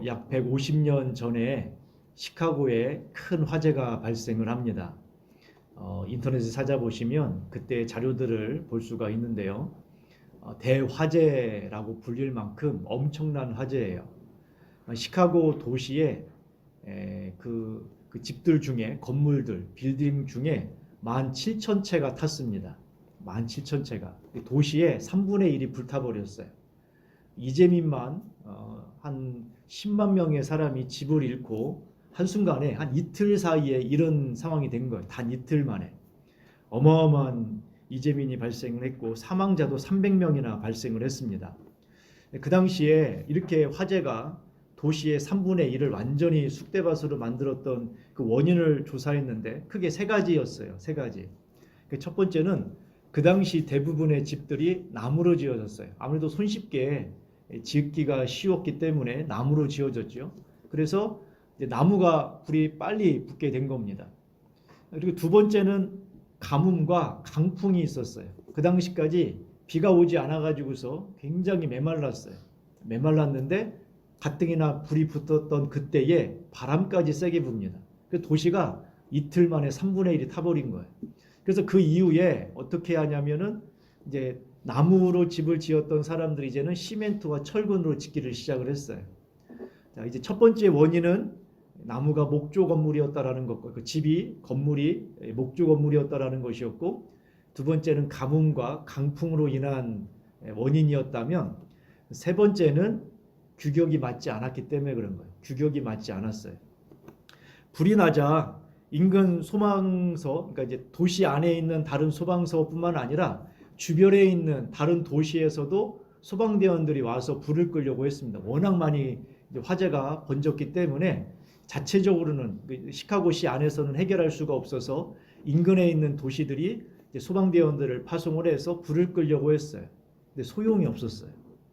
약 150년 전에 시카고에 큰 화재가 발생을 합니다. 인터넷에 찾아보시면 그때 자료들을 볼 수가 있는데요. 대화재라고 불릴 만큼 엄청난 화재예요. 시카고 도시에 그 집들 중에, 건물들, 빌딩 중에 17,000채가 탔습니다. 17,000채가. 도시의 3분의 1이 불타버렸어요. 이재민만 한 10만 명의 사람이 집을 잃고 한순간에 한 이틀 사이에 이런 상황이 된 거예요. 단 이틀 만에. 어마어마한 이재민이 발생을 했고 사망자도 300명이나 발생을 했습니다. 그 당시에 이렇게 화재가 도시의 3분의 1을 완전히 쑥대밭으로 만들었던 그 원인을 조사했는데 크게 세 가지였어요. 세 가지. 첫 번째는 그 당시 대부분의 집들이 나무로 지어졌어요. 아무래도 손쉽게 짓기가 쉬웠기 때문에 나무로 지어졌죠. 그래서 나무가 불이 빨리 붙게 된 겁니다. 그리고 두 번째는 가뭄과 강풍이 있었어요. 그 당시까지 비가 오지 않아 가지고서 굉장히 메말랐어요. 메말랐는데 가뜩이나 불이 붙었던 그때에 바람까지 세게 붑니다. 그 도시가 이틀 만에 3분의 1이 타버린 거예요. 그래서 그 이후에 어떻게 하냐면은 이제 나무로 집을 지었던 사람들이 이제는 시멘트와 철근으로 짓기를 시작을 했어요. 자, 이제 첫 번째 원인은 나무가 목조 건물이었다라는 것과 그 집이 건물이 목조 건물이었다라는 것이었고, 두 번째는 가뭄과 강풍으로 인한 원인이었다면, 세 번째는 규격이 맞지 않았기 때문에 그런 거예요. 규격이 맞지 않았어요. 불이 나자 인근 소방서, 그러니까 이제 도시 안에 있는 다른 소방서뿐만 아니라 주변에 있는 다른 도시에서도 소방대원들이 와서 불을 끄려고 했습니다. 워낙 많이 화재가 번졌기 때문에 자체적으로는 시카고시 안에서는 해결할 수가 없어서 인근에 있는 도시들이 소방대원들을 파송을 해서 불을 끄려고 했어요. 근데 소용이 없었어요.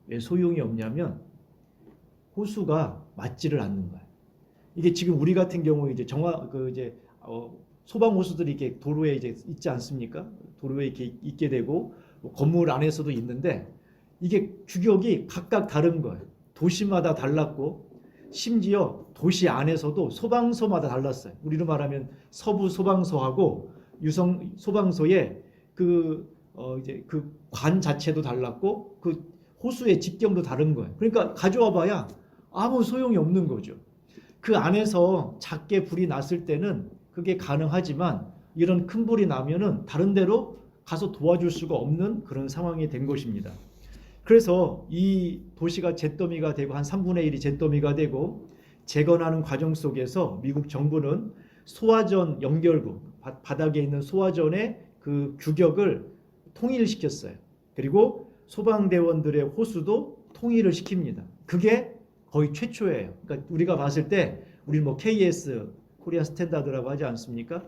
왜 소용이 없냐면 호수가 맞지를 않는 거예요. 이게 지금 우리 같은 경우 이제 소방 호수들이 이렇게 도로에 이제 있지 않습니까? 도로에 이렇게 있게 되고 건물 안에서도 있는데 이게 규격이 각각 다른 거예요. 도시마다 달랐고 심지어 도시 안에서도 소방서마다 달랐어요. 우리로 말하면 서부 소방서하고 유성 소방서의 그 관 자체도 달랐고 그 호수의 직경도 다른 거예요. 그러니까 가져와봐야 아무 소용이 없는 거죠. 그 안에서 작게 불이 났을 때는 그게 가능하지만 이런 큰 불이 나면은 다른 데로 가서 도와줄 수가 없는 그런 상황이 된 것입니다. 그래서 이 도시가 잿더미가 되고 한 3분의 1이 잿더미가 되고 재건하는 과정 속에서 미국 정부는 소화전 연결구, 바닥에 있는 소화전의 그 규격을 통일시켰어요. 그리고 소방대원들의 호수도 통일을 시킵니다. 그게 거의 최초예요. 그러니까 우리가 봤을 때 우리 뭐 KS 코리안 스탠다드라고 하지 않습니까?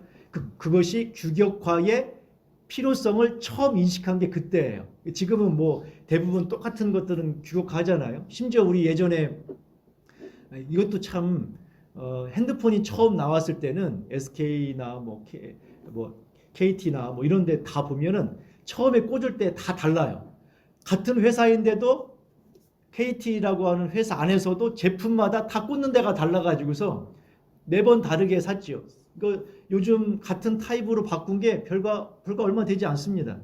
그것이 규격화의 필요성을 처음 인식한 게 그때예요. 지금은 뭐 대부분 똑같은 것들은 규격화하잖아요. 심지어 우리 예전에 이것도 참 핸드폰이 처음 나왔을 때는 SK나 뭐 KT나 뭐 이런 데 다 보면은 처음에 꽂을 때 다 달라요. 같은 회사인데도 KT라고 하는 회사 안에서도 제품마다 다 꽂는 데가 달라가지고서 매번 다르게 샀죠. 요즘 같은 타입으로 바꾼 게 불과 얼마 되지 않습니다.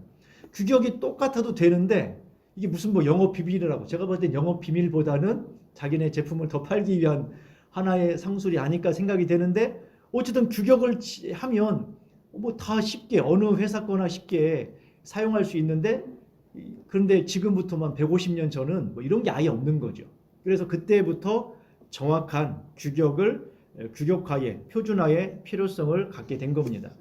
규격이 똑같아도 되는데 이게 무슨 뭐 영업 비밀이라고, 제가 볼 땐 영업 비밀보다는 자기네 제품을 더 팔기 위한 하나의 상술이 아닐까 생각이 되는데, 어쨌든 규격을 하면 뭐 다 쉽게 어느 회사 거나 쉽게 사용할 수 있는데, 그런데 지금부터만 150년 전은 뭐 이런 게 아예 없는 거죠. 그래서 그때부터 정확한 규격화의 표준화의 필요성을 갖게 된 겁니다.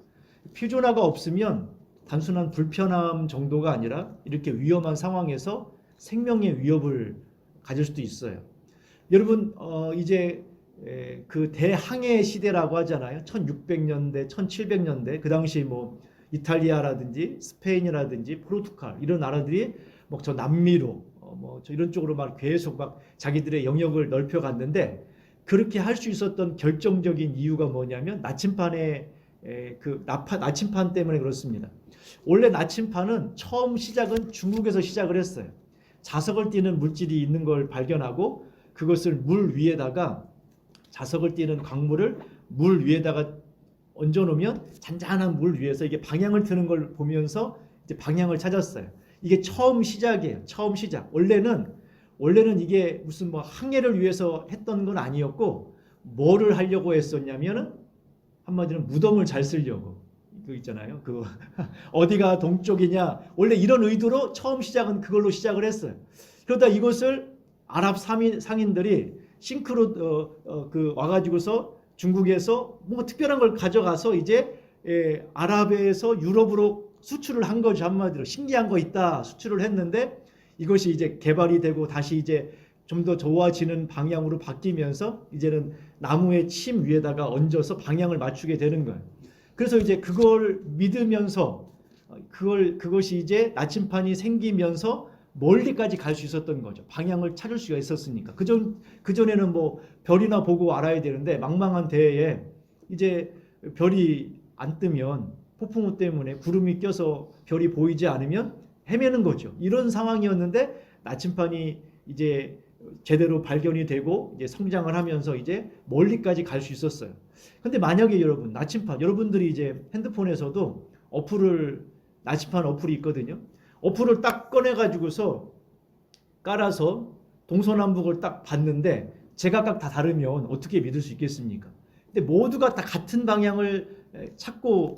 표준화가 없으면 단순한 불편함 정도가 아니라 이렇게 위험한 상황에서 생명의 위협을 가질 수도 있어요. 여러분 이제 그 대항해 시대라고 하잖아요. 1600년대, 1700년대 그 당시 뭐 이탈리아라든지 스페인이라든지 포르투갈 이런 나라들이 뭐 저 남미로 저 이런 쪽으로 막 계속 막 자기들의 영역을 넓혀갔는데, 그렇게 할 수 있었던 결정적인 이유가 뭐냐면 나침판의 나침판 때문에 그렇습니다. 원래 나침판은 처음 시작은 중국에서 시작을 했어요. 자석을 띠는 물질이 있는 걸 발견하고 그것을 물 위에다가 자석을 띄는 광물을 물 위에다가 얹어 놓으면 잔잔한 물 위에서 이게 방향을 트는 걸 보면서 이제 방향을 찾았어요. 이게 처음 시작이에요. 처음 시작. 원래는 이게 무슨 뭐 항해를 위해서 했던 건 아니었고 뭐를 하려고 했었냐면은 한마디로 무덤을 잘 쓰려고. 그 있잖아요. 그 어디가 동쪽이냐. 원래 이런 의도로 처음 시작은 그걸로 시작을 했어요. 그러다 이것을 아랍 상인들이 싱크로 그 와가지고서 중국에서 뭔가 특별한 걸 가져가서 이제 아랍에서 유럽으로 수출을 한 거죠. 한마디로 신기한 거 있다 수출을 했는데 이것이 이제 개발이 되고 다시 이제 좀 더 좋아지는 방향으로 바뀌면서 이제는 나무의 침 위에다가 얹어서 방향을 맞추게 되는 거예요. 그래서 이제 그걸 믿으면서 그것이 이제 나침판이 생기면서 멀리까지 갈 수 있었던 거죠. 방향을 찾을 수가 있었으니까. 그전에는 뭐 별이나 보고 알아야 되는데 망망한 대해에 이제 별이 안 뜨면 폭풍우 때문에 구름이 껴서 별이 보이지 않으면 헤매는 거죠. 이런 상황이었는데 나침판이 이제 제대로 발견이 되고 이제 성장을 하면서 이제 멀리까지 갈 수 있었어요. 근데 만약에 여러분 나침판 여러분들이 이제 핸드폰에서도 나침판 어플이 있거든요. 어플을 딱 꺼내 가지고서 깔아서 동서남북을 딱 봤는데 제각각 다 다르면 어떻게 믿을 수 있겠습니까? 근데 모두가 다 같은 방향을 찾고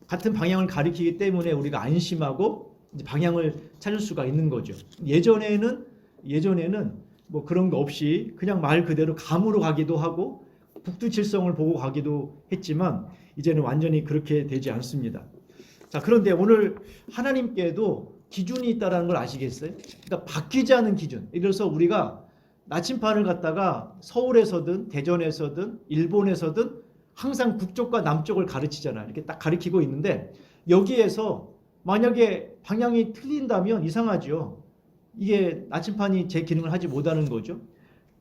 같은 방향을 가리키기 때문에 우리가 안심하고 이제 방향을 찾을 수가 있는 거죠. 예전에는 뭐 그런 거 없이 그냥 말 그대로 감으로 가기도 하고 북두칠성을 보고 가기도 했지만 이제는 완전히 그렇게 되지 않습니다. 자, 그런데 오늘 하나님께도 기준이 있다는 걸 아시겠어요? 그러니까 바뀌지 않은 기준. 그래서 우리가 나침판을 갖다가 서울에서든 대전에서든 일본에서든 항상 북쪽과 남쪽을 가르치잖아요. 이렇게 딱 가리키고 있는데 여기에서 만약에 방향이 틀린다면 이상하죠. 이게 나침판이 제 기능을 하지 못하는 거죠.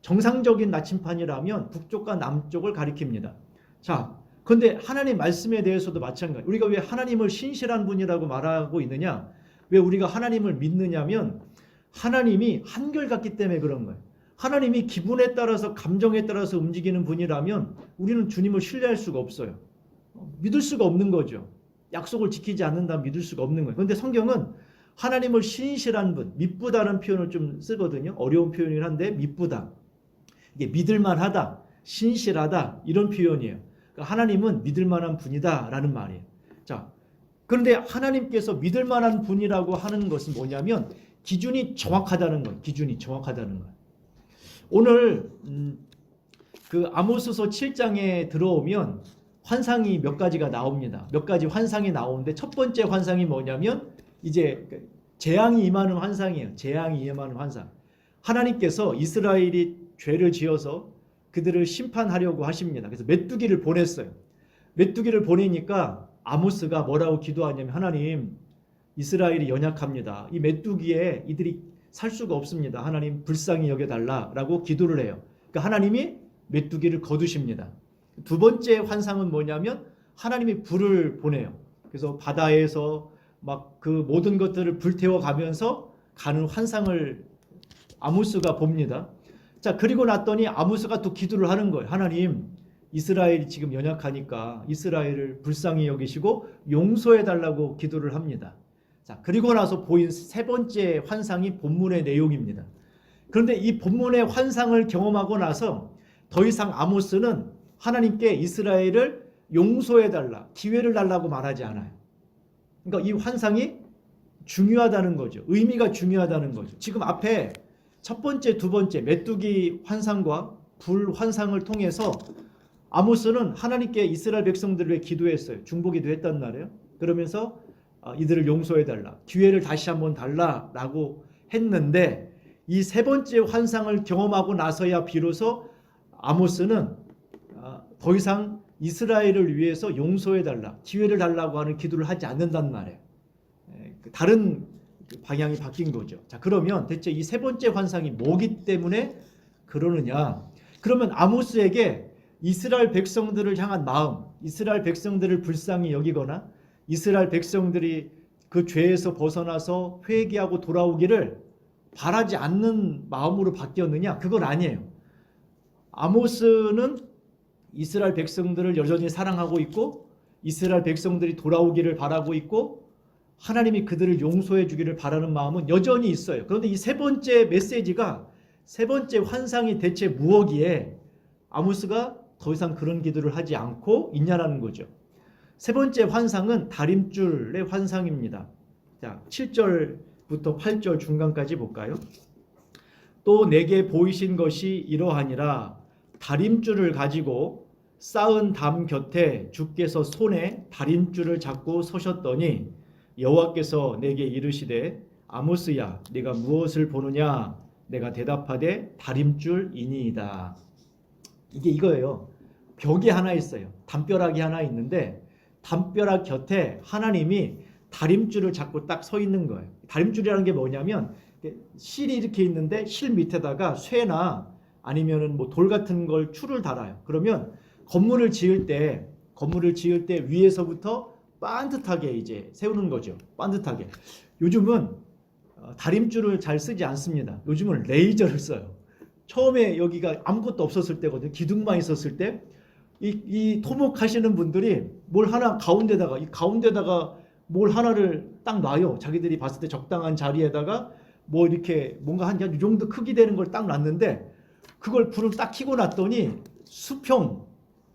정상적인 나침판이라면 북쪽과 남쪽을 가리킵니다. 자, 그런데 하나님 말씀에 대해서도 마찬가지. 우리가 왜 하나님을 신실한 분이라고 말하고 있느냐? 왜 우리가 하나님을 믿느냐면 하나님이 한결같기 때문에 그런 거예요. 하나님이 기분에 따라서 감정에 따라서 움직이는 분이라면 우리는 주님을 신뢰할 수가 없어요. 믿을 수가 없는 거죠. 약속을 지키지 않는다면 믿을 수가 없는 거예요. 그런데 성경은 하나님을 신실한 분, 믿부다는 표현을 좀 쓰거든요. 어려운 표현이긴 한데 믿부다. 이게 믿을만하다, 신실하다 이런 표현이에요. 그러니까 하나님은 믿을만한 분이다라는 말이에요. 자, 그런데 하나님께서 믿을만한 분이라고 하는 것은 뭐냐면 기준이 정확하다는 거예요. 기준이 정확하다는 거예요. 오늘 그 아모스서 7장에 들어오면 환상이 몇 가지가 나옵니다. 몇 가지 환상이 나오는데 첫 번째 환상이 뭐냐면 이제 재앙이 임하는 환상이에요. 재앙이 임하는 환상. 하나님께서 이스라엘이 죄를 지어서 그들을 심판하려고 하십니다. 그래서 메뚜기를 보냈어요. 메뚜기를 보내니까 아모스가 뭐라고 기도하냐면 하나님 이스라엘이 연약합니다. 이 메뚜기에 이들이 살 수가 없습니다. 하나님 불쌍히 여겨달라라고 기도를 해요. 그러니까 하나님이 메뚜기를 거두십니다. 두 번째 환상은 뭐냐면 하나님이 불을 보내요. 그래서 바다에서 막 그 모든 것들을 불태워 가면서 가는 환상을 아모스가 봅니다. 자, 그리고 났더니 아모스가 또 기도를 하는 거예요. 하나님, 이스라엘이 지금 연약하니까 이스라엘을 불쌍히 여기시고 용서해 달라고 기도를 합니다. 자, 그리고 나서 보인 세 번째 환상이 본문의 내용입니다. 그런데 이 본문의 환상을 경험하고 나서 더 이상 아모스는 하나님께 이스라엘을 용서해 달라, 기회를 달라고 말하지 않아요. 그러니까 이 환상이 중요하다는 거죠. 의미가 중요하다는 거죠. 지금 앞에 첫 번째, 두 번째 메뚜기 환상과 불 환상을 통해서 아모스는 하나님께 이스라엘 백성들을 위해 기도했어요. 중보기도 했단 말이에요. 그러면서 이들을 용서해 달라, 기회를 다시 한번 달라라고 했는데 이 세 번째 환상을 경험하고 나서야 비로소 아모스는 더 이상 이스라엘을 위해서 용서해 달라, 기회를 달라고 하는 기도를 하지 않는단 말이에요. 다른 방향이 바뀐 거죠. 자, 그러면 대체 이 세 번째 환상이 뭐기 때문에 그러느냐? 그러면 아모스에게 이스라엘 백성들을 향한 마음, 이스라엘 백성들을 불쌍히 여기거나 이스라엘 백성들이 그 죄에서 벗어나서 회개하고 돌아오기를 바라지 않는 마음으로 바뀌었느냐? 그건 아니에요. 아모스는 이스라엘 백성들을 여전히 사랑하고 있고 이스라엘 백성들이 돌아오기를 바라고 있고 하나님이 그들을 용서해 주기를 바라는 마음은 여전히 있어요. 그런데 이 세 번째 메시지가, 세 번째 환상이 대체 무엇이기에 아모스가 더 이상 그런 기도를 하지 않고 있냐라는 거죠. 세 번째 환상은 다림줄의 환상입니다. 자, 7절부터 8절 중간까지 볼까요? 또 내게 보이신 것이 이러하니라. 다림줄을 가지고 쌓은 담 곁에 주께서 손에 다림줄을 잡고 서셨더니 여호와께서 내게 이르시되 아모스야 네가 무엇을 보느냐? 내가 대답하되 다림줄이니이다. 이게 이거예요. 벽이 하나 있어요. 담벼락이 하나 있는데 담벼락 곁에 하나님이 다림줄을 잡고 딱 서 있는 거예요. 다림줄이라는 게 뭐냐면 실이 이렇게 있는데 실 밑에다가 쇠나 아니면은 뭐 돌 같은 걸 줄을 달아요. 그러면 건물을 지을 때 위에서부터 반듯하게 이제 세우는 거죠. 반듯하게. 요즘은 다림줄을 잘 쓰지 않습니다. 요즘은 레이저를 써요. 처음에 여기가 아무것도 없었을 때거든요. 기둥만 있었을 때 이 토목하시는 분들이 뭘 하나 가운데다가 뭘 하나를 딱 놔요. 자기들이 봤을 때 적당한 자리에다가 뭐 이렇게 뭔가 한 이 정도 크기 되는 걸 딱 놨는데 그걸 불을 딱 켜고 놨더니 수평,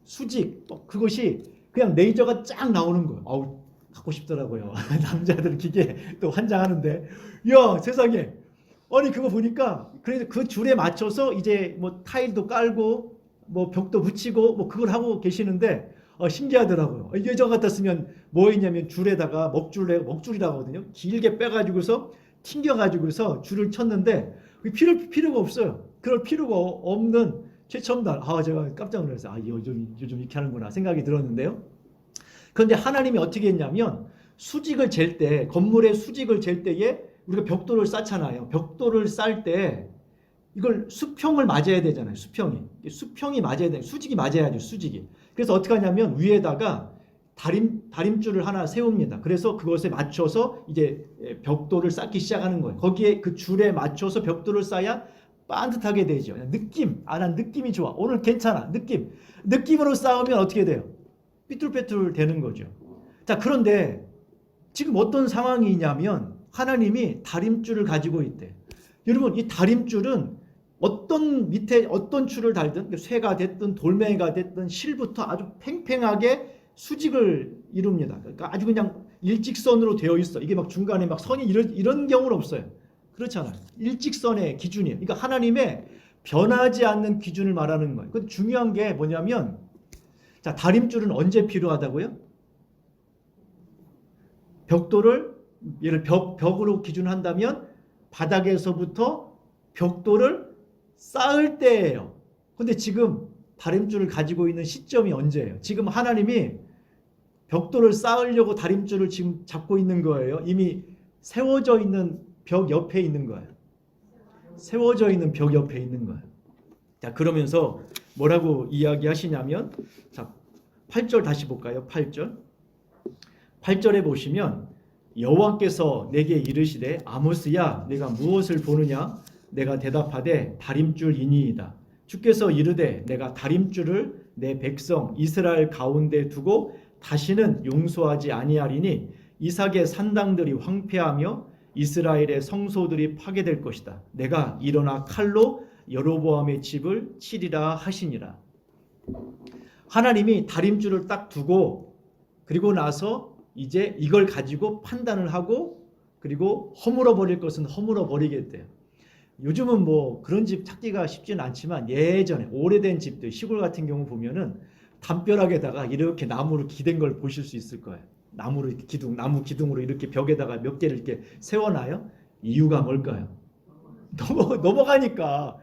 수직 그것이 그냥 레이저가 쫙 나오는 거예요. 아우 갖고 싶더라고요. 남자들 기계 또 환장하는데 야 세상에 아니 그거 보니까 그래서 그 줄에 맞춰서 이제 뭐 타일도 깔고 뭐 벽도 붙이고 뭐 그걸 하고 계시는데 신기하더라고요. 예전 같았으면 뭐 했냐면 줄에다가 먹줄이라고 하거든요. 길게 빼가지고서 튕겨가지고서 줄을 쳤는데 필요가 없어요. 그럴 필요가 없는 최첨단. 제가 깜짝 놀랐어요. 요즘 이렇게 하는구나 생각이 들었는데요. 그런데 하나님이 어떻게 했냐면 수직을 잴 때, 건물의 수직을 잴 때에 우리가 벽돌을 쌓잖아요. 벽돌을 쌓을 때 이걸 수평을 맞아야 되잖아요. 수평이 맞아야 돼. 수직이 맞아야죠. 수직이. 그래서 어떻게 하냐면 위에다가 다림줄을 하나 세웁니다. 그래서 그것에 맞춰서 이제 벽돌을 쌓기 시작하는 거예요. 거기에 그 줄에 맞춰서 벽돌을 쌓아야 반듯하게 되죠. 난 느낌이 좋아. 오늘 괜찮아. 느낌으로 쌓으면 어떻게 돼요? 삐뚤빼뚤 되는 거죠. 자, 그런데 지금 어떤 상황이냐면 하나님이 다림줄을 가지고 있대. 여러분, 이 다림줄은 밑에 어떤 줄을 달든 쇠가 됐든 돌멩이가 됐든 실부터 아주 팽팽하게 수직을 이룹니다. 그러니까 아주 그냥 일직선으로 되어 있어. 이게 막 중간에 막 선이 이런 경우는 없어요. 그렇잖아요. 일직선의 기준이에요. 그러니까 하나님의 변하지 않는 기준을 말하는 거예요. 근데 중요한 게 뭐냐면 자, 다림줄은 언제 필요하다고요? 벽돌을 벽으로 기준한다면 바닥에서부터 벽돌을 쌓을 때예요. 근데 지금 다림줄을 가지고 있는 시점이 언제예요? 지금 하나님이 벽돌을 쌓으려고 다림줄을 지금 잡고 있는 거예요. 이미 세워져 있는 벽 옆에 있는 거예요. 세워져 있는 벽 옆에 있는 거예요. 자, 그러면서 뭐라고 이야기하시냐면 자, 8절 다시 볼까요? 8절에 보시면 여호와께서 내게 이르시되 아모스야 내가 무엇을 보느냐? 내가 대답하되 다림줄이니이다. 주께서 이르되 내가 다림줄을 내 백성 이스라엘 가운데 두고 다시는 용서하지 아니하리니 이삭의 산당들이 황폐하며 이스라엘의 성소들이 파괴될 것이다. 내가 일어나 칼로 여로보암의 집을 치리라 하시니라. 하나님이 다림줄을 딱 두고 그리고 나서 이제 이걸 가지고 판단을 하고 그리고 허물어 버릴 것은 허물어 버리겠대요. 요즘은 뭐 그런 집 찾기가 쉽지는 않지만 예전에 오래된 집들 시골 같은 경우 보면은 담벼락에다가 이렇게 나무로 기댄 걸 보실 수 있을 거예요. 나무 기둥으로 이렇게 벽에다가 몇 개를 이렇게 세워놔요. 이유가 뭘까요? 넘어가니까.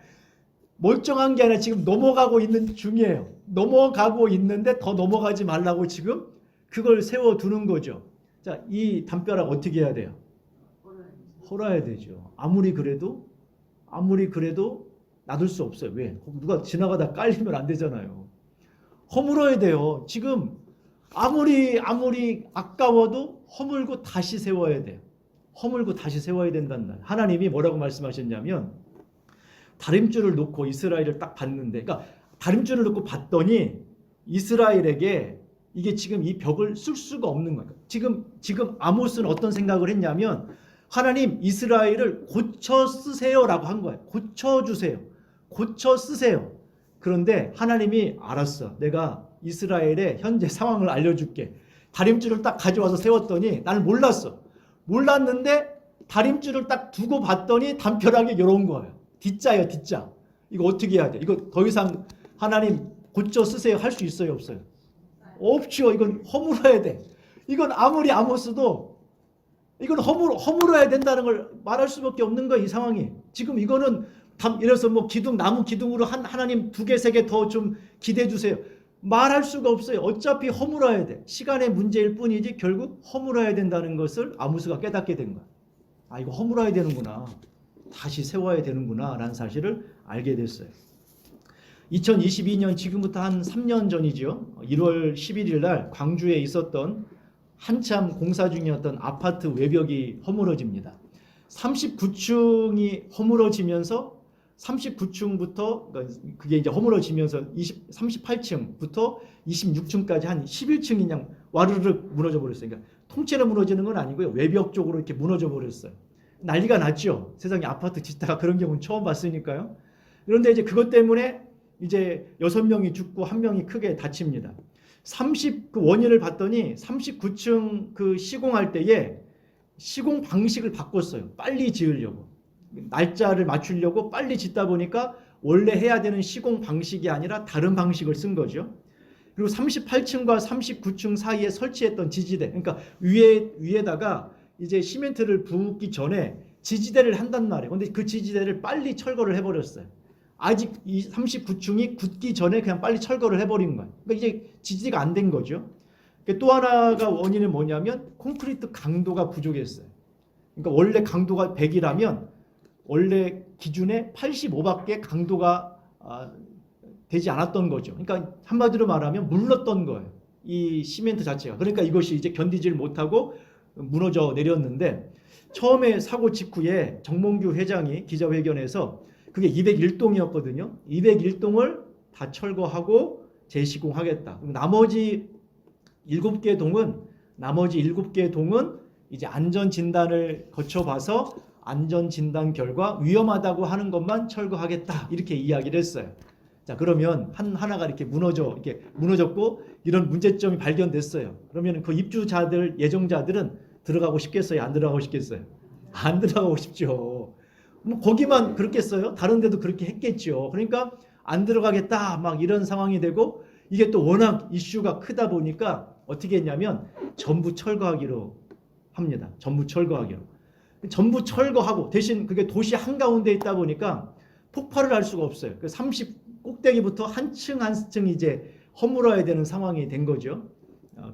멀쩡한 게 아니라 지금 넘어가고 있는 중이에요. 넘어가고 있는데 더 넘어가지 말라고 지금 그걸 세워두는 거죠. 자, 이 담벼락 어떻게 해야 돼요? 헐어야 되죠. 아무리 그래도 놔둘 수 없어요. 왜? 누가 지나가다 깔리면 안 되잖아요. 허물어야 돼요. 지금 아무리 아까워도 허물고 다시 세워야 돼요. 허물고 다시 세워야 된다는 말. 하나님이 뭐라고 말씀하셨냐면 다림줄을 놓고 이스라엘을 딱 봤는데, 그러니까 다림줄을 놓고 봤더니 이스라엘에게 이게 지금 이 벽을 쓸 수가 없는 거예요. 지금 아모스는 어떤 생각을 했냐면 하나님 이스라엘을 고쳐 쓰세요라고 한 거예요. 고쳐주세요. 고쳐 쓰세요. 그런데 하나님이 알았어. 내가 이스라엘의 현재 상황을 알려줄게. 다림줄을 딱 가져와서 세웠더니 나는 몰랐어. 몰랐는데 다림줄을 딱 두고 봤더니 담벼락에 열어온 거예요. D자예요, D자. 이거 어떻게 해야 돼? 이거 더 이상 하나님 고쳐 쓰세요 할 수 있어요, 없어요? 없죠. 이건 허물어야 돼. 이건 아무리 아모스도 이건 허물어야 된다는 걸 말할 수밖에 없는 거야, 이 상황이. 지금 이거는 이래서 뭐 나무 기둥으로 하나님 2개, 3개 더 좀 기대해 주세요. 말할 수가 없어요. 어차피 허물어야 돼. 시간의 문제일 뿐이지 결국 허물어야 된다는 것을 아모스가 깨닫게 된 거야. 아, 이거 허물어야 되는구나. 다시 세워야 되는구나 라는 사실을 알게 됐어요. 2022년 지금부터 한 3년 전이죠. 1월 11일 날 광주에 있었던 한참 공사 중이었던 아파트 외벽이 허물어집니다. 39층이 허물어지면서 39층부터 그게 이제 허물어지면서 38층부터 26층까지 한 11층이 그냥 와르르 무너져 버렸어요. 그러니까 통째로 무너지는 건 아니고요. 외벽 쪽으로 이렇게 무너져 버렸어요. 난리가 났죠. 세상에 아파트 짓다가 그런 경우는 처음 봤으니까요. 그런데 이제 그것 때문에 이제 6명이 죽고 1명이 크게 다칩니다. 그 원인을 봤더니 39층 그 시공할 때에 시공 방식을 바꿨어요. 빨리 지으려고. 날짜를 맞추려고 빨리 짓다 보니까 원래 해야 되는 시공 방식이 아니라 다른 방식을 쓴 거죠. 그리고 38층과 39층 사이에 설치했던 지지대, 그러니까 위에다가 이제 시멘트를 붓기 전에 지지대를 한단 말이에요. 근데 그 지지대를 빨리 철거를 해버렸어요. 아직 이 39층이 굳기 전에 그냥 빨리 철거를 해버린 거예요. 그러니까 이제 지지대가 안 된 거죠. 또 하나가 원인은 뭐냐면 콘크리트 강도가 부족했어요. 그러니까 원래 강도가 100이라면 원래 기준에 85밖에 강도가 되지 않았던 거죠. 그러니까 한마디로 말하면 물렀던 거예요. 이 시멘트 자체가. 그러니까 이것이 이제 견디질 못하고 무너져 내렸는데 처음에 사고 직후에 정몽규 회장이 기자회견에서 그게 201동이었거든요. 201동을 다 철거하고 재시공하겠다. 나머지 7개 동은 이제 안전 진단을 거쳐봐서 안전 진단 결과 위험하다고 하는 것만 철거하겠다. 이렇게 이야기를 했어요. 자, 그러면 하나가 이렇게 무너졌고 이런 문제점이 발견됐어요. 그러면 그 입주자들, 예정자들은 들어가고 싶겠어요? 안 들어가고 싶겠어요? 안 들어가고 싶죠. 뭐 거기만 그렇겠어요? 다른 데도 그렇게 했겠죠. 그러니까 안 들어가겠다 막 이런 상황이 되고 이게 또 워낙 이슈가 크다 보니까 어떻게 했냐면 전부 철거하기로 합니다. 전부 철거하기로. 전부 철거하고 대신 그게 도시 한가운데 있다 보니까 폭발을 할 수가 없어요. 그 30 꼭대기부터 한 층 한 층 이제 허물어야 되는 상황이 된 거죠.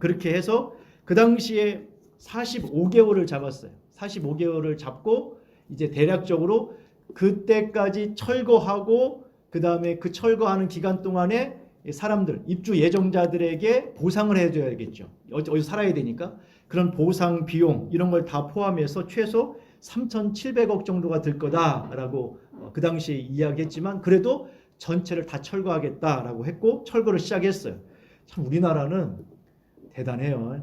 그렇게 해서 그 당시에 45개월을 잡았어요. 45개월을 잡고 이제 대략적으로 그때까지 철거하고 그 다음에 그 철거하는 기간 동안에 사람들, 입주 예정자들에게 보상을 해줘야겠죠. 어디서 살아야 되니까. 그런 보상 비용 이런 걸 다 포함해서 최소 3,700억 정도가 들 거다라고 그 당시에 이야기했지만 그래도 전체를 다 철거하겠다라고 했고 철거를 시작했어요. 참 우리나라는 대단해요.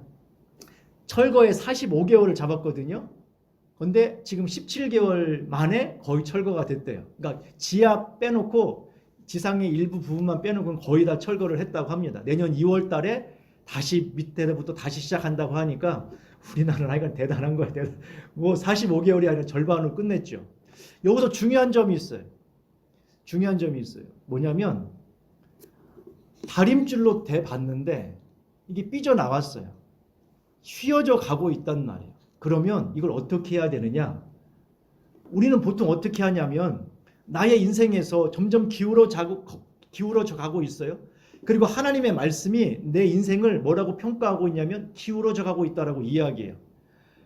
철거에 45개월을 잡았거든요. 근데 지금 17개월 만에 거의 철거가 됐대요. 그러니까 지하 빼놓고 지상의 일부 부분만 빼놓고는 거의 다 철거를 했다고 합니다. 내년 2월 달에 다시 밑에부터 다시 시작한다고 하니까 우리나라는 하여간 대단한 거예요. 뭐 45개월이 아니라 절반으로 끝냈죠. 여기서 중요한 점이 있어요. 뭐냐면 다림줄로 대봤는데 이게 삐져나왔어요. 휘어져 가고 있단 말이에요. 그러면 이걸 어떻게 해야 되느냐? 우리는 보통 어떻게 하냐면 나의 인생에서 점점 기울어져 가고 있어요. 그리고 하나님의 말씀이 내 인생을 뭐라고 평가하고 있냐면 기울어져 가고 있다라고 이야기해요.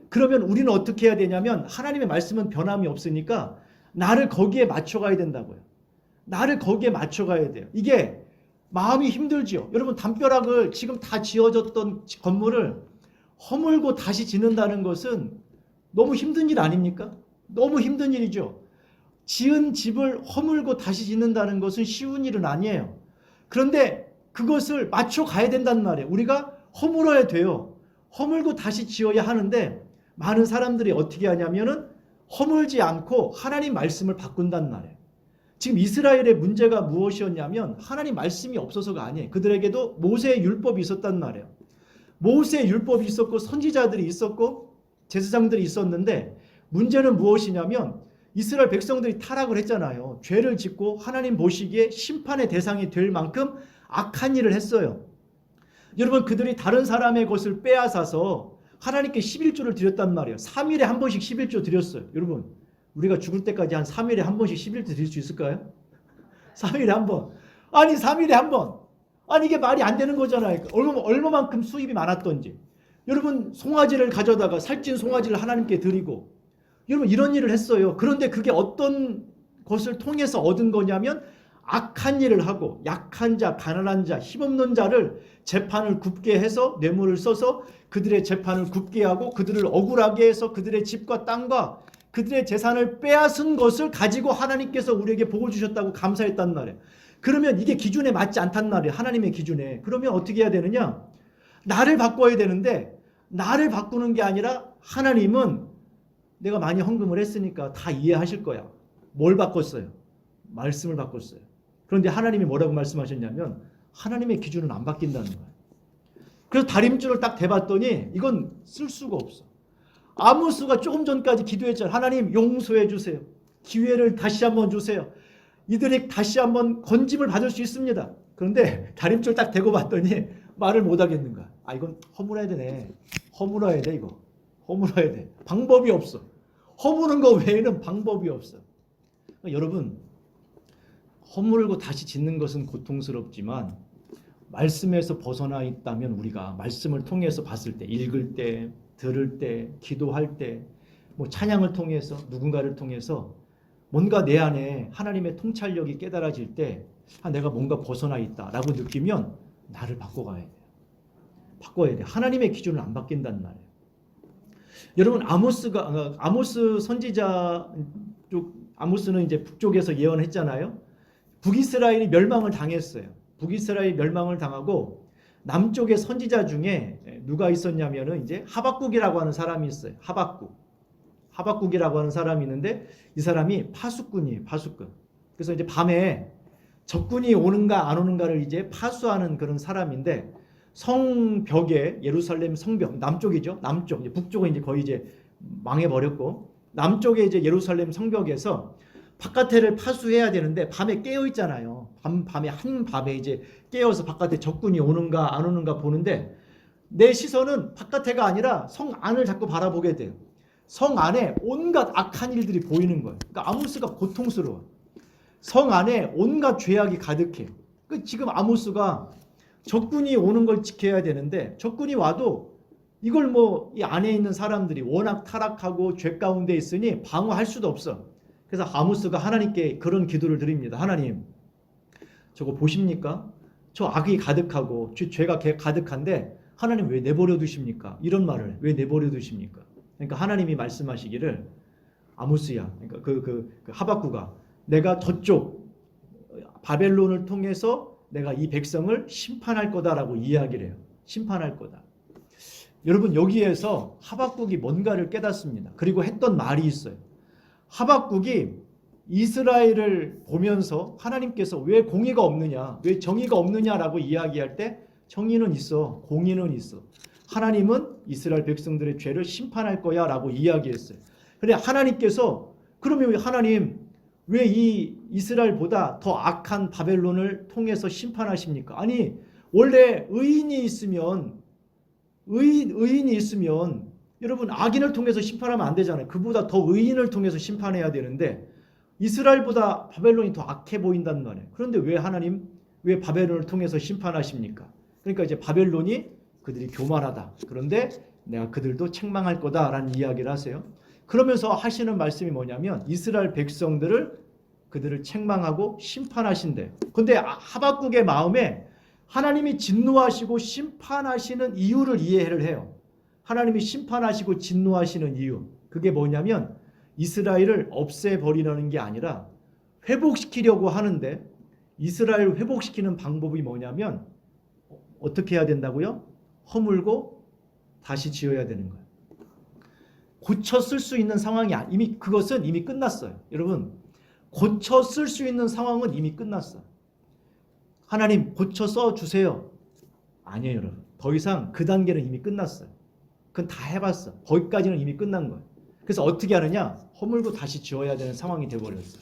그러면 우리는 어떻게 해야 되냐면 하나님의 말씀은 변함이 없으니까 나를 거기에 맞춰가야 된다고요. 나를 거기에 맞춰가야 돼요. 이게 마음이 힘들지요. 여러분 담벼락을 지금 다 지어졌던 건물을 허물고 다시 짓는다는 것은 너무 힘든 일 아닙니까? 너무 힘든 일이죠. 지은 집을 허물고 다시 짓는다는 것은 쉬운 일은 아니에요. 그런데 그것을 맞춰 가야 된단 말이에요. 우리가 허물어야 돼요. 허물고 다시 지어야 하는데 많은 사람들이 어떻게 하냐면은 허물지 않고 하나님 말씀을 바꾼단 말이에요. 지금 이스라엘의 문제가 무엇이었냐면 하나님 말씀이 없어서가 아니에요. 그들에게도 모세의 율법이 있었단 말이에요. 모세의 율법이 있었고 선지자들이 있었고 제사장들이 있었는데 문제는 무엇이냐면 이스라엘 백성들이 타락을 했잖아요. 죄를 짓고 하나님 보시기에 심판의 대상이 될 만큼 악한 일을 했어요. 여러분, 그들이 다른 사람의 것을 빼앗아서 하나님께 11조를 드렸단 말이에요. 3일에 한 번씩 11조 드렸어요. 여러분, 우리가 죽을 때까지 한 3일에 한 번씩 11조 드릴 수 있을까요? 3일에 한 번. 아니 3일에 한 번. 아니 이게 말이 안 되는 거잖아요. 얼마만큼 수입이 많았던지. 여러분, 송아지를 가져다가 살찐 송아지를 하나님께 드리고, 여러분 이런 일을 했어요. 그런데 그게 어떤 것을 통해서 얻은 거냐면 악한 일을 하고 약한 자, 가난한 자, 힘없는 자를 재판을 굽게 해서 뇌물을 써서 그들의 재판을 굽게 하고 그들을 억울하게 해서 그들의 집과 땅과 그들의 재산을 빼앗은 것을 가지고 하나님께서 우리에게 복을 주셨다고 감사했단 말이에요. 그러면 이게 기준에 맞지 않단 말이에요. 하나님의 기준에. 그러면 어떻게 해야 되느냐? 나를 바꿔야 되는데 나를 바꾸는 게 아니라 하나님은 내가 많이 헌금을 했으니까 다 이해하실 거야. 뭘 바꿨어요? 말씀을 바꿨어요. 그런데 하나님이 뭐라고 말씀하셨냐면 하나님의 기준은 안 바뀐다는 거예요. 그래서 다림줄을 딱 대봤더니 이건 쓸 수가 없어. 아모스가 조금 전까지 기도했잖아요. 하나님 용서해 주세요. 기회를 다시 한번 주세요. 이들이 다시 한번 건짐을 받을 수 있습니다. 그런데 다림줄 딱 대고 봤더니 말을 못 하겠는 거야. 아, 이건 허물어야 되네. 허물어야 돼 이거. 허물어야 돼. 방법이 없어. 허무는 거 외에는 방법이 없어. 그러니까 여러분, 허물고 다시 짓는 것은 고통스럽지만 말씀에서 벗어나 있다면 우리가 말씀을 통해서 봤을 때, 읽을 때, 들을 때, 기도할 때, 뭐 찬양을 통해서, 누군가를 통해서 뭔가 내 안에 하나님의 통찰력이 깨달아질 때 내가 뭔가 벗어나 있다라고 느끼면 나를 바꿔가야 돼요. 바꿔야 돼. 하나님의 기준은 안 바뀐단 말이에요. 여러분, 아모스 선지자 쪽, 아모스는 이제 북쪽에서 예언했잖아요. 북이스라엘이 멸망을 당했어요. 북이스라엘이 멸망을 당하고 남쪽의 선지자 중에 누가 있었냐면은 이제 하박국이라고 하는 사람이 있어요. 하박국이라고 하는 사람이 있는데 이 사람이 파수꾼이에요. 파수꾼. 그래서 이제 밤에 적군이 오는가 안 오는가를 이제 파수하는 그런 사람인데 성벽에, 예루살렘 성벽 남쪽이죠. 남쪽. 이제 북쪽은 이제 거의 이제 망해버렸고 남쪽에 이제 예루살렘 성벽에서 바깥에를 파수해야 되는데 밤에 깨어 있잖아요. 밤에 한밤에 이제 깨어서 바깥에 적군이 오는가 안 오는가 보는데 내 시선은 바깥에가 아니라 성 안을 자꾸 바라보게 돼요. 성 안에 온갖 악한 일들이 보이는 거예요. 그러니까 아모스가 고통스러워. 성 안에 온갖 죄악이 가득해. 그러니까 지금 아모스가 적군이 오는 걸 지켜야 되는데 적군이 와도 이걸 뭐 이 안에 있는 사람들이 워낙 타락하고 죄 가운데 있으니 방어할 수도 없어. 그래서 아모스가 하나님께 그런 기도를 드립니다. 하나님, 저거 보십니까? 저 악이 가득하고 죄가 가득한데 하나님 왜 내버려 두십니까? 이런 말을 왜 내버려 두십니까? 그러니까 하나님이 말씀하시기를 아모스야, 그러니까 그 하박구가 내가 저쪽 바벨론을 통해서 내가 이 백성을 심판할 거다라고 이야기를 해요. 심판할 거다. 여러분, 여기에서 하박국이 뭔가를 깨닫습니다. 그리고 했던 말이 있어요. 하박국이 이스라엘을 보면서 하나님께서 왜 공의가 없느냐, 왜 정의가 없느냐라고 이야기할 때 정의는 있어, 공의는 있어. 하나님은 이스라엘 백성들의 죄를 심판할 거야 라고 이야기했어요. 그런데 하나님께서 그러면 하나님 왜 이 이스라엘보다 더 악한 바벨론을 통해서 심판하십니까? 아니 원래 의인이 있으면 여러분 악인을 통해서 심판하면 안 되잖아요. 그보다 더 의인을 통해서 심판해야 되는데 이스라엘보다 바벨론이 더 악해 보인단 말이에요. 그런데 왜 하나님 왜 바벨론을 통해서 심판하십니까? 그러니까 이제 바벨론이 그들이 교만하다. 그런데 내가 그들도 책망할 거다라는 이야기를 하세요. 그러면서 하시는 말씀이 뭐냐면 이스라엘 백성들을 그들을 책망하고 심판하신대요. 그런데 하박국의 마음에 하나님이 진노하시고 심판하시는 이유를 이해를 해요. 하나님이 심판하시고 진노하시는 이유. 그게 뭐냐면 이스라엘을 없애버리려는 게 아니라 회복시키려고 하는데 이스라엘 회복시키는 방법이 뭐냐면 어떻게 해야 된다고요? 허물고 다시 지어야 되는 거예요. 고쳐 쓸 수 있는 상황이 이미 그것은 이미 끝났어요. 여러분, 고쳐 쓸 수 있는 상황은 이미 끝났어요. 하나님 고쳐 써 주세요. 아니에요, 여러분. 더 이상 그 단계는 이미 끝났어요. 그건 다 해봤어. 거기까지는 이미 끝난 거예요. 그래서 어떻게 하느냐? 허물고 다시 지어야 되는 상황이 돼버렸어요.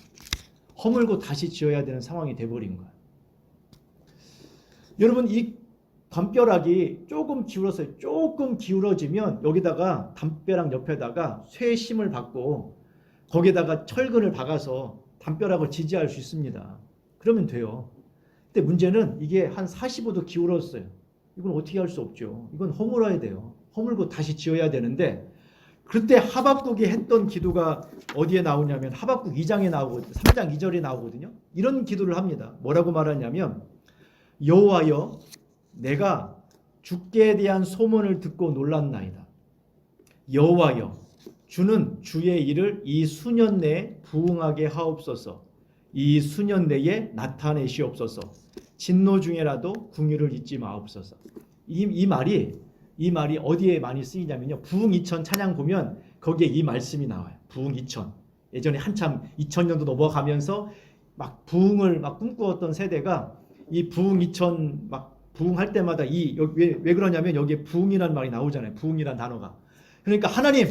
허물고 다시 지어야 되는 상황이 돼버린 거예요. 여러분, 이 담벼락이 조금 기울었어요. 조금 기울어지면 여기다가 담벼락 옆에다가 쇠심을 받고 거기에다가 철근을 박아서 담벼락을 지지할 수 있습니다. 그러면 돼요. 근데 문제는 이게 한 45도 기울었어요. 이건 어떻게 할 수 없죠. 이건 허물어야 돼요. 허물고 다시 지어야 되는데 그때 하박국이 했던 기도가 어디에 나오냐면 하박국 2장에 나오고 3장 2절에 나오거든요. 이런 기도를 합니다. 뭐라고 말하냐면 여호와여 내가 주께 대한 소문을 듣고 놀랐나이다. 여호와여 주는 주의 일을 이 수년 내에 부응하게 하옵소서. 이 수년 내에 나타내시옵소서. 진노 중에라도 궁유를 잊지 마옵소서. 이 말이 어디에 많이 쓰이냐면요. 부흥2000 찬양 보면 거기에 이 말씀이 나와요. 부흥2000. 예전에 한참 2000년도 넘어가면서 막 부흥을 막 꿈꾸었던 세대가 이 부흥2000 막 부흥할 때마다 왜 그러냐면 여기에 부흥이라는 말이 나오잖아요. 부흥이라는 단어가. 그러니까 하나님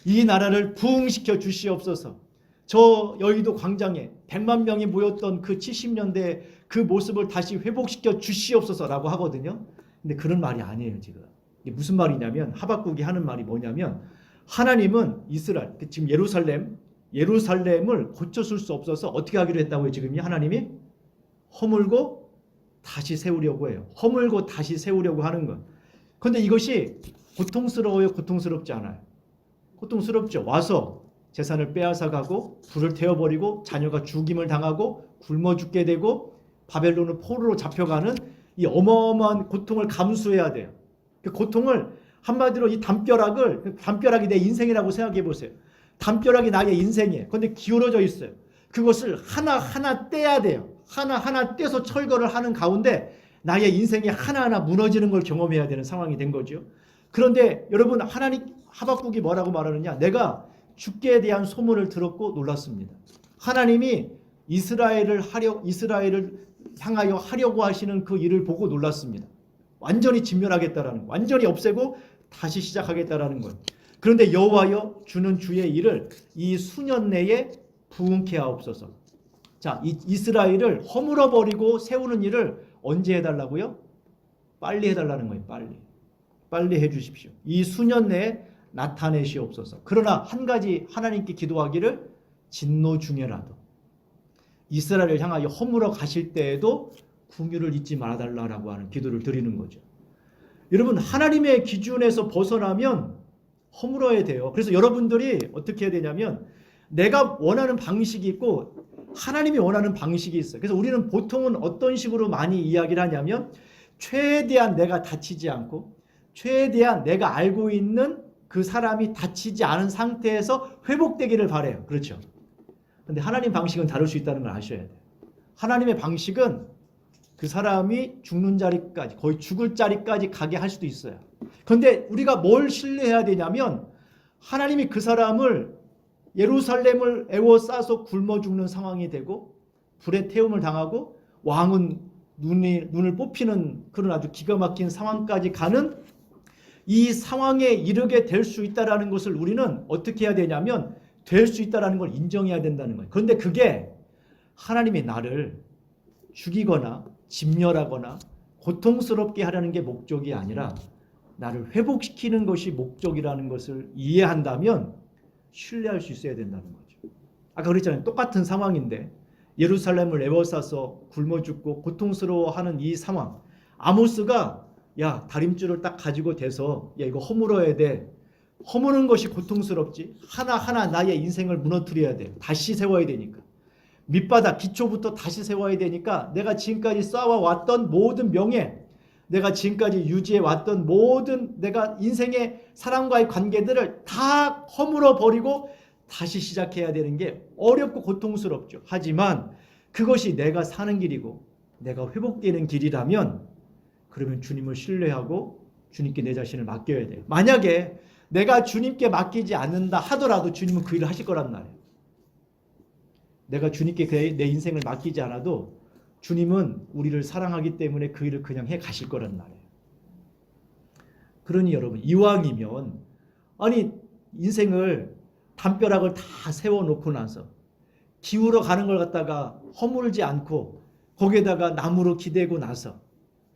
이 나라를 부흥시켜 주시옵소서. 저 여의도 광장에 100만 명이 모였던 그 70년대 그 모습을 다시 회복시켜 주시옵소서라고 하거든요. 근데 그런 말이 아니에요, 지금. 이게 무슨 말이냐면 하박국이 하는 말이 뭐냐면 하나님은 이스라엘, 지금 예루살렘을 고쳐줄 수 없어서 어떻게 하기로 했다고요, 지금요? 하나님이 허물고 다시 세우려고 해요. 허물고 다시 세우려고 하는 것. 그런데 이것이 고통스러워요, 고통스럽지 않아요? 고통스럽죠. 와서 재산을 빼앗아 가고 불을 태워버리고 자녀가 죽임을 당하고 굶어 죽게 되고 바벨론을 포로로 잡혀가는 이 어마어마한 고통을 감수해야 돼요. 그 고통을 한마디로 이 담벼락이 내 인생이라고 생각해 보세요. 담벼락이 나의 인생이에요. 그런데 기울어져 있어요. 그것을 하나하나 떼야 돼요. 하나하나 떼서 철거를 하는 가운데 나의 인생이 하나하나 무너지는 걸 경험해야 되는 상황이 된 거죠. 그런데 여러분, 하박국이 뭐라고 말하느냐? 내가 주께 대한 소문을 들었고 놀랐습니다. 하나님이 이스라엘을 향하여 하려고 하시는 그 일을 보고 놀랐습니다. 완전히 진멸하겠다라는 거, 완전히 없애고 다시 시작하겠다라는 거예요. 그런데 여호와여 주는 주의 일을 이 수년 내에 부응케 하옵소서. 자, 이스라엘을 허물어 버리고 세우는 일을 언제 해달라고요? 빨리 해달라는 거예요. 빨리 해주십시오. 이 수년 내에 나타내시옵소서. 그러나 한 가지 하나님께 기도하기를 진노 중에라도 이스라엘을 향하여 허물어 가실 때에도 궁유를 잊지 말아달라고 하는 기도를 드리는 거죠. 여러분, 하나님의 기준에서 벗어나면 허물어야 돼요. 그래서 여러분들이 어떻게 해야 되냐면 내가 원하는 방식이 있고 하나님이 원하는 방식이 있어요. 그래서 우리는 보통은 어떤 식으로 많이 이야기를 하냐면 최대한 내가 다치지 않고 최대한 내가 알고 있는 그 사람이 다치지 않은 상태에서 회복되기를 바라요. 그렇죠? 근데 하나님 방식은 다를 수 있다는 걸 아셔야 돼요. 하나님의 방식은 그 사람이 죽는 자리까지, 거의 죽을 자리까지 가게 할 수도 있어요. 그런데 우리가 뭘 신뢰해야 되냐면 하나님이 그 사람을 예루살렘을 에워싸서 굶어 죽는 상황이 되고 불에 태움을 당하고 왕은 눈을 뽑히는 그런 아주 기가 막힌 상황까지 가는 이 상황에 이르게 될 수 있다는 것을 우리는 어떻게 해야 되냐면 될 수 있다는 걸 인정해야 된다는 거예요. 그런데 그게 하나님이 나를 죽이거나 진멸하거나 고통스럽게 하려는 게 목적이 아니라 나를 회복시키는 것이 목적이라는 것을 이해한다면 신뢰할 수 있어야 된다는 거죠. 아까 그랬잖아요. 똑같은 상황인데 예루살렘을 에워싸서 굶어 죽고 고통스러워하는 이 상황, 아모스가 야 다림줄을 딱 가지고 대서 야 이거 허물어야 돼. 허무는 것이 고통스럽지. 하나하나 나의 인생을 무너뜨려야 돼. 다시 세워야 되니까. 밑바닥 기초부터 다시 세워야 되니까 내가 지금까지 쌓아왔던 모든 명예, 내가 지금까지 유지해왔던 모든 내가 인생의 사람과의 관계들을 다 허물어 버리고 다시 시작해야 되는 게 어렵고 고통스럽죠. 하지만 그것이 내가 사는 길이고 내가 회복되는 길이라면 그러면 주님을 신뢰하고 주님께 내 자신을 맡겨야 돼요. 만약에 내가 주님께 맡기지 않는다 하더라도 주님은 그 일을 하실 거란 말이에요. 내가 주님께 내 인생을 맡기지 않아도 주님은 우리를 사랑하기 때문에 그 일을 그냥 해 가실 거란 말이에요. 그러니 여러분, 이왕이면 아니 인생을 담벼락을 다 세워놓고 나서 기울어 가는 걸 갖다가 허물지 않고 거기에다가 나무로 기대고 나서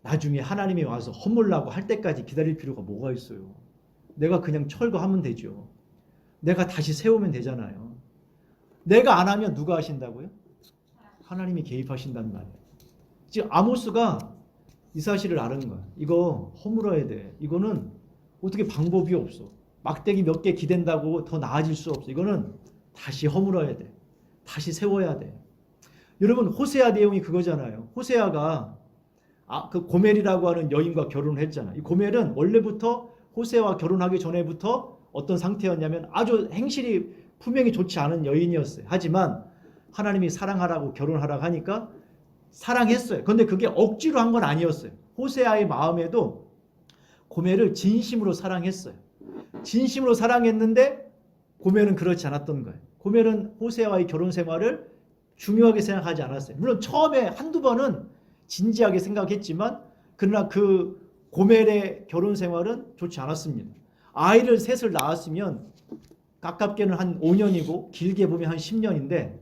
나중에 하나님이 와서 허물라고 할 때까지 기다릴 필요가 뭐가 있어요. 내가 그냥 철거하면 되죠. 내가 다시 세우면 되잖아요. 내가 안 하면 누가 하신다고요? 하나님이 개입하신단 말이에요. 지금 아모스가 이 사실을 아는 거야. 이거 허물어야 돼. 이거는 어떻게 방법이 없어. 막대기 몇 개 기댄다고 더 나아질 수 없어. 이거는 다시 허물어야 돼. 다시 세워야 돼. 여러분, 호세아 내용이 그거잖아요. 호세아가 그 고멜이라고 하는 여인과 결혼을 했잖아요. 이 고멜은 원래부터 호세아와 결혼하기 전에부터 어떤 상태였냐면 아주 행실이 품행이 좋지 않은 여인이었어요. 하지만 하나님이 사랑하라고 결혼하라고 하니까 사랑했어요. 그런데 그게 억지로 한 건 아니었어요. 호세아의 마음에도 고멜을 진심으로 사랑했어요. 진심으로 사랑했는데 고멜은 그렇지 않았던 거예요. 고멜은 호세아와의 결혼 생활을 중요하게 생각하지 않았어요. 물론 처음에 한두 번은 진지하게 생각했지만 그러나 그 고멜의 결혼 생활은 좋지 않았습니다. 아이를 셋을 낳았으면 가깝게는 한 5년이고 길게 보면 한 10년인데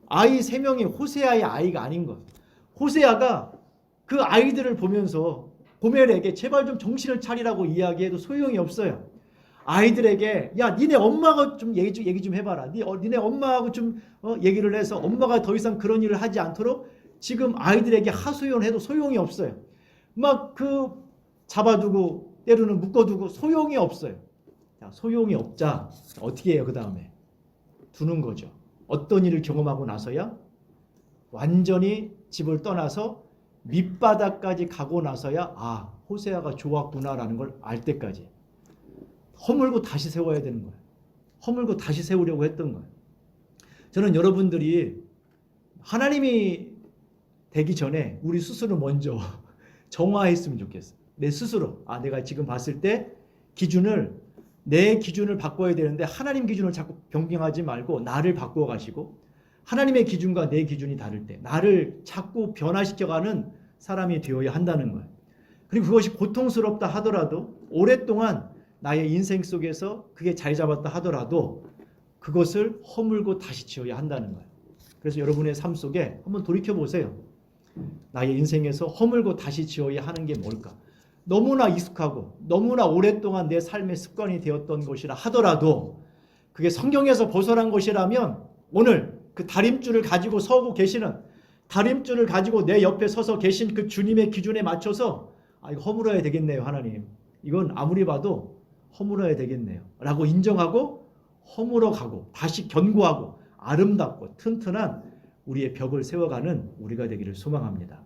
아이 3명이 호세아의 아이가 아닌 거예요. 호세아가 그 아이들을 보면서 고멜에게 제발 좀 정신을 차리라고 이야기해도 소용이 없어요. 아이들에게 야 니네 엄마가 좀 얘기 좀 해봐라. 니네 엄마하고 좀 얘기를 해서 엄마가 더 이상 그런 일을 하지 않도록 지금 아이들에게 하소연해도 소용이 없어요. 막 그 잡아두고 때로는 묶어두고 소용이 없어요. 자, 소용이 없자 어떻게 해요? 그 다음에 두는 거죠. 어떤 일을 경험하고 나서야 완전히 집을 떠나서 밑바닥까지 가고 나서야 호세아가 좋았구나라는 걸 알 때까지 허물고 다시 세워야 되는 거예요. 허물고 다시 세우려고 했던 거예요. 저는 여러분들이 하나님이 되기 전에 우리 스스로 먼저 정화했으면 좋겠어요. 내 스스로 내가 지금 봤을 때 내 기준을 바꿔야 되는데 하나님 기준을 자꾸 변경하지 말고 나를 바꾸어 가시고 하나님의 기준과 내 기준이 다를 때 나를 자꾸 변화시켜가는 사람이 되어야 한다는 거예요. 그리고 그것이 고통스럽다 하더라도 오랫동안 나의 인생 속에서 그게 자리 잡았다 하더라도 그것을 허물고 다시 지어야 한다는 거예요. 그래서 여러분의 삶 속에 한번 돌이켜보세요. 나의 인생에서 허물고 다시 지어야 하는 게 뭘까? 너무나 익숙하고 너무나 오랫동안 내 삶의 습관이 되었던 것이라 하더라도 그게 성경에서 벗어난 것이라면 오늘 그 다림줄을 가지고 서고 계시는 다림줄을 가지고 내 옆에 서서 계신 그 주님의 기준에 맞춰서 이거 허물어야 되겠네요. 하나님. 이건 아무리 봐도 허물어야 되겠네요. 라고 인정하고 허물어 가고 다시 견고하고 아름답고 튼튼한 우리의 벽을 세워가는 우리가 되기를 소망합니다.